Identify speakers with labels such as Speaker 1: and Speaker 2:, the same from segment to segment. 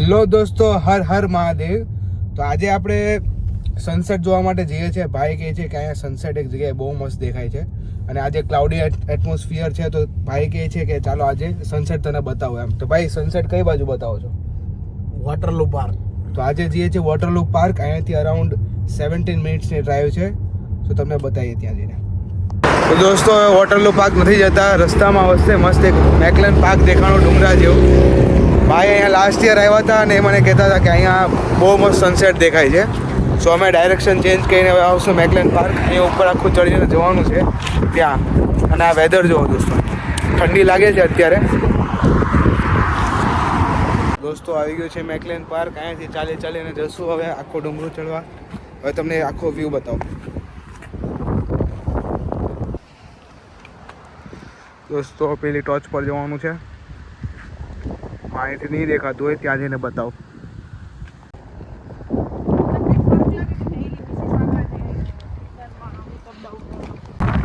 Speaker 1: Hello દોસ્તો, હર હર મહાદેવ. તો આજે આપણે સનસેટ જોવા માટે જઈએ છીએ. ભાઈ કહે છે કે અહીંયા સનસેટ એક જગ્યાએ બહુ મસ્ત દેખાય છે અને આજે ક્લાઉડી એટમોસ્ફિયર છે. તો ભાઈ કહે છે કે ચાલો આજે સનસેટ તને બતાવો એમ. તો ભાઈ સનસેટ કઈ બાજુ બતાવો છો?
Speaker 2: Waterloo park.
Speaker 1: તો આજે જઈએ છીએ વોટરલૂ પાર્ક. અહીંયાથી અરાઉન્ડ 17 મિનિટ્સની ડ્રાઈવ છે. તો તમને બતાવીએ ત્યાં જઈને. તો દોસ્તો હવે વોટરલૂ પાર્ક નથી જતા, રસ્તામાં વચ્ચે મસ્ત એક મેકલેન પાર્ક દેખાણો ડુંગરા જેવું. ભાઈ અહીંયા લાસ્ટ યર આવ્યા હતા અને એ મને કહેતા હતા કે અહીંયા બહુ મસ્ત સનસેટ દેખાય છે. સો અમે ડાયરેક્શન ચેન્જ કરીને હવે આવશું મેકલેન પાર્ક. અહીંયા ઉપર આખું ચડીને જવાનું છે ત્યાં. અને આ વેધર જુઓ દોસ્તો, ઠંડી લાગે છે અત્યારે. દોસ્તો આવી ગયો છે મેકલેન પાર્ક. અહીંયાથી ચાલીને જશું હવે આખો ડુંગરો ચડવા. હવે તમને આખો વ્યૂ બતાવું દોસ્તો. પેલી ટોચ પર જવાનું છે, અહીંથી નહીં દેખાતું હોય ત્યાં જઈને બતાવો.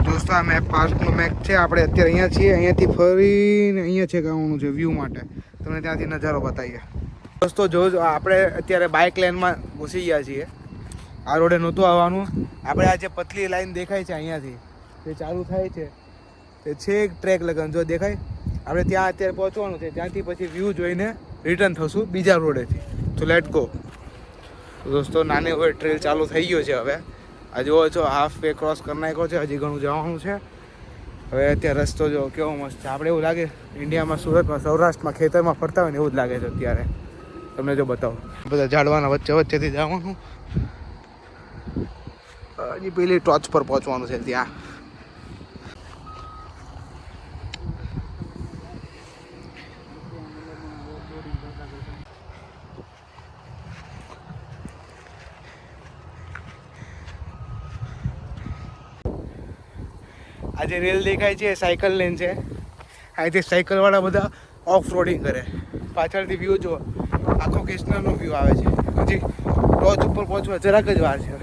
Speaker 1: દોસ્તો આ મેપ પાર્કનો મેપ છે. આપણે અત્યારે અહીંયા છીએ. અહીંયાથી ફરીને અહીંયા છે આવવાનું છે વ્યૂ માટે. તમને ત્યાંથી નજારો બતાવીએ. દોસ્તો જો આપણે અત્યારે બાઇક લેનમાં ઘૂસી ગયા છીએ. આ રોડે નહોતું આવવાનું. આપણે આ જે પતલી લાઈન દેખાય છે અહીંયાથી તે ચાલુ થાય છે તે છેક ટ્રેક લગન જો દેખાય. આપણે ત્યાં અત્યારે પહોંચવાનું છે. ત્યાંથી પછી વ્યૂ જોઈને રિટર્ન થશું બીજા રોડેથી. તો લેટ ગો. દોસ્તો નાની હોય ટ્રેલ ચાલુ થઈ ગયો છે હવે. આ જુઓ છો હાફ વે ક્રોસ કરી નાખ્યો છે. હજી ઘણું જવાનું છે. હવે અત્યારે રસ્તો જો કેવો મસ્ત છે. આપણે એવું લાગે ઇન્ડિયામાં સુરતમાં સૌરાષ્ટ્રમાં ખેતરમાં ફરતા હોય ને એવું જ લાગે છે અત્યારે. તમને જો બતાવો, બધા ઝાડવાના વચ્ચેથી જવાનું. હજી પેલી ટોચ પર પહોંચવાનું છે ત્યાં. આજે રેલ દેખાય છે, સાયકલ લેન છે. અહીંથી સાયકલવાળા બધા ઓફ રોડિંગ કરે. પાછળથી વ્યૂ જુઓ, આખો કિશનરનો વ્યૂ આવે છે. હજી ટોચ ઉપર પહોંચવા જરાક જ વાર છે.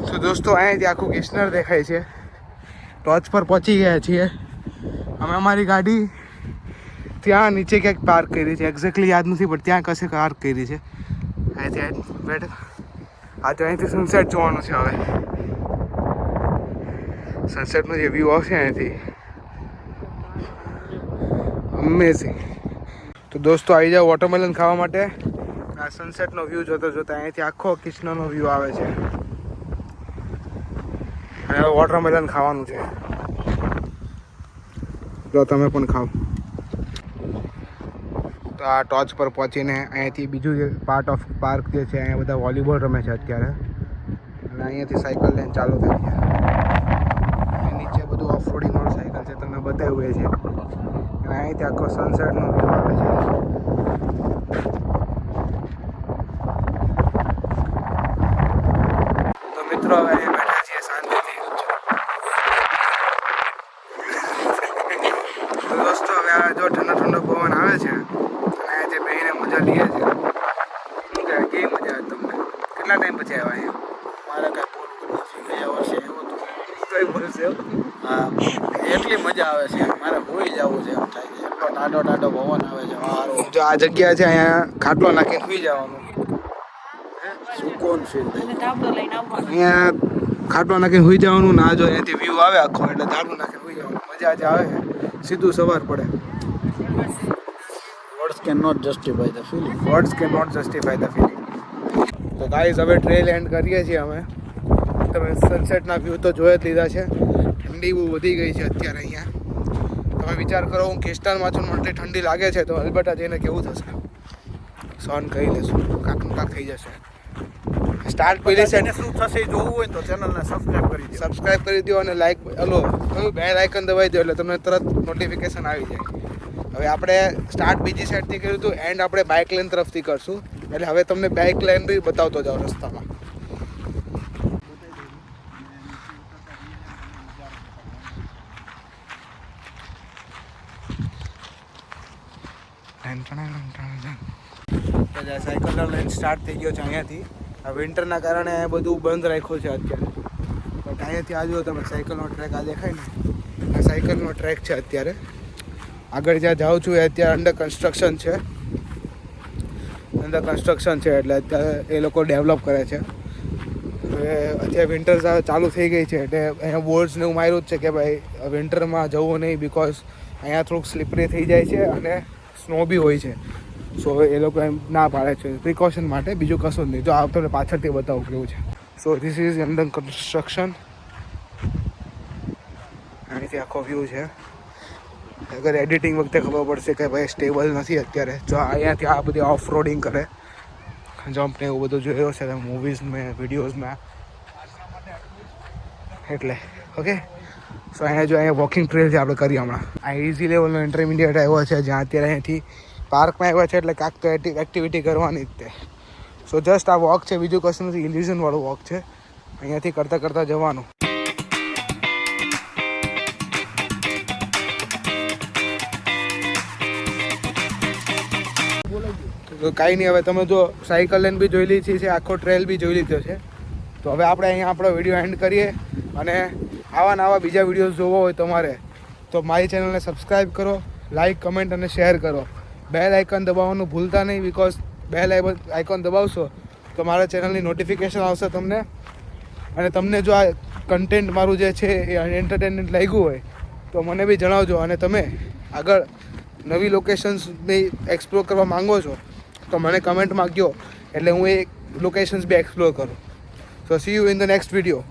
Speaker 1: તો દોસ્તો અહીંયાથી આખું કિશનર દેખાય છે. ટોચ પર પહોંચી ગયા છીએ અમે. અમારી ગાડી ત્યાં નીચે ક્યાંક પાર્ક કરી છે, એક્ઝેક્ટલી યાદ નથી પણ ત્યાં કશે પાર્ક કરી છે. અહીંથી બેઠ આ તો અહીંથી સનસેટ જોવાનું છે હવે. સનસેટનો જે વ્યૂ આવશે અહીંયાથી અમેઝિંગ. તો દોસ્તો આવી જાઓ વોટરમેલન ખાવા માટે. આ સનસેટનો વ્યૂ જોતા અહીંયાથી આખો કિશનરનો વ્યૂ આવે છે. અને હવે વોટરમેલન ખાવાનું છે. જો તમે પણ ખાઓ. તો આ ટોચ પર પહોંચીને અહીંયાથી બીજું જે પાર્ટ ઓફ પાર્ક જે છે અહીંયા બધા વોલીબોલ રમે છે અત્યારે. અને અહીંયાથી સાયકલ લેન ચાલુ થઈ છે. નીચે બધું ઓફ રોડિંગ વાળું સાયકલ છે, તમને બતાવ્યું છે. અને અહીંથી આખો સનસેટનો વ્યૂ આવે છે. તો મિત્રો હવે અહીં બેઠા છીએ શાંતિથી. તો દોસ્તો હવે આ જો ઠંડો પવન આવે છે અને જે બેહીને મજા લઈએ છે. શું કહે, કેવી મજા આવે તમને? કેટલા ટાઈમ પછી આવ્યા અહીંયા?
Speaker 2: મારે કાંઈ ગયા વર્ષે એવું હતું.
Speaker 1: કઈ બોલશે?
Speaker 2: હા, એટલી મજા આવે છે. મારે ભૂલી જવું છે એમ થાય છે. એટલો ટાઢો પવન આવે છે. સારું
Speaker 1: જો આ જગ્યા છે, અહીંયા ખાટલો નાખીને સુઈ જવાનું.
Speaker 2: સુકૂન ફીલ થાય.
Speaker 1: અહીંયા ખાટલો નાખીને સુઈ જવાનું. ના જો અહીંયાથી વ્યૂ આવે આખો, એટલે ધાબળું નાખીને સુઈ જવાનું. મજા જ આવે છે. સીધું સવાર પડે.
Speaker 2: Words can not justify the feeling.
Speaker 1: Words can not justify the feeling. તો ગાઈઝ હવે ટ્રેલ એન્ડ કરીએ છીએ અમે. તમે સનસેટના વ્યૂ તો જોઈ જ લીધા છે. ઠંડી બહુ વધી ગઈ છે અત્યારે અહીંયા. તમે વિચાર કરો, હું કિસ્ટારમાં છું, મને ઠંડી લાગે છે તો અલબત્તા જઈને કેવું થશે. સહન કરી લેશું, કાંકનું કાંક થઈ જશે. સ્ટાર્ટ પહેલી સેટ
Speaker 2: શું થશે જોવું હોય તો ચેનલને
Speaker 1: સબસ્ક્રાઇબ કરી દો અને લાઈક તમે બેલ આઇકન દબાવી દો એટલે તમને તરત નોટિફિકેશન આવી જાય. હવે આપણે સ્ટાર્ટ બીજી સાઈડથી કર્યું હતું, એન્ડ આપણે બાઇક લેન તરફથી કરશું. એટલે હવે તમને બાઇક લેન બી બતાવતો જાઓ રસ્તામાં. સાયકલનો લાઈન સ્ટાર્ટ થઈ ગયો છે અહીંયાથી. આ વિન્ટરના કારણે બધું બંધ રાખ્યું છે અત્યારે. બટ અહીંયાથી આ જો તમે સાયકલનો ટ્રેક આ દેખાય ને, આ સાયકલનો ટ્રેક છે અત્યારે. આગળ જ્યાં જાઉં છું એ અત્યારે અંડર કન્સ્ટ્રક્શન છે. અંદર કન્સ્ટ્રક્શન છે એટલે અત્યારે એ લોકો ડેવલપ કરે છે. હવે અત્યારે વિન્ટર્સ ચાલુ થઈ ગઈ છે એટલે અહીંયા બોર્ડ્સને એવું માર્યું જ છે કે ભાઈ વિન્ટરમાં જવું નહીં, બિકોઝ અહીંયા થોડુંક સ્લીપરી થઈ જાય છે અને સ્નો બી હોય છે. સો એ લોકો એમ ના પાડે છે પ્રિકોશન માટે, બીજું કશું જ નહીં. જો આ તમને પાછળથી બતાવું કેવું છે. So this is under construction. અહીંથી આખો વ્યૂ છે. અગર એડિટિંગ વખતે ખબર પડશે કે ભાઈ સ્ટેબલ નથી અત્યારે. જો અહીંયાથી આ બધી ઓફ રોડિંગ કરે, જમ્પ ને એવું બધું જોયું છે મૂવીઝમાં, વિડીયોઝમાં, એટલે ઓકે. સો અહીંયા જો અહીંયા વોકિંગ ટ્રેલ છે આપણે કરી હમણાં. આ ઇઝી લેવલનો ઇન્ટરમીડિયેટ આવ્યો છે જ્યાં અત્યારે અહીંયાથી પાર્કમાં આવ્યા છે એટલે કાંક તો એક્ટિવિટી કરવાની જ તે. સો જસ્ટ આ વોક છે, બીજું કશું નથી. ઇલ્યુઝનવાળું વોક છે, અહીંયાથી કરતાં કરતાં જવાનું. તો કાંઈ નહીં, હવે તમે જો સાયકલ લેન બી જોઈ લીધી છે, આખો ટ્રેલ બી જોઈ લીધો છે. તો હવે આપણે અહીંયા આપણો વિડીયો એન્ડ કરીએ. અને આવા બીજા વિડીયોઝ જોવો હોય તમારે તો મારી ચેનલને સબસ્ક્રાઈબ કરો, લાઇક, કમેન્ટ અને શેર કરો. બેલ આઇકન દબાવવાનું ભૂલતા નહીં, બિકોઝ બેલ આઇકન દબાવશો તો મારા ચેનલની નોટિફિકેશન આવશે તમને. અને તમને જો આ કન્ટેન્ટ મારું જે છે એ એન્ટરટેનમેન્ટ લાગ્યું હોય તો મને બી જણાવજો. અને તમે આગળ નવી લોકેશન્સ બી એક્સપ્લોર કરવા માંગો છો તો મને કમેન્ટમાં કહો, એટલે હું એ લોકેશન્સ બી એક્સપ્લોર કરું. So see you in the next video.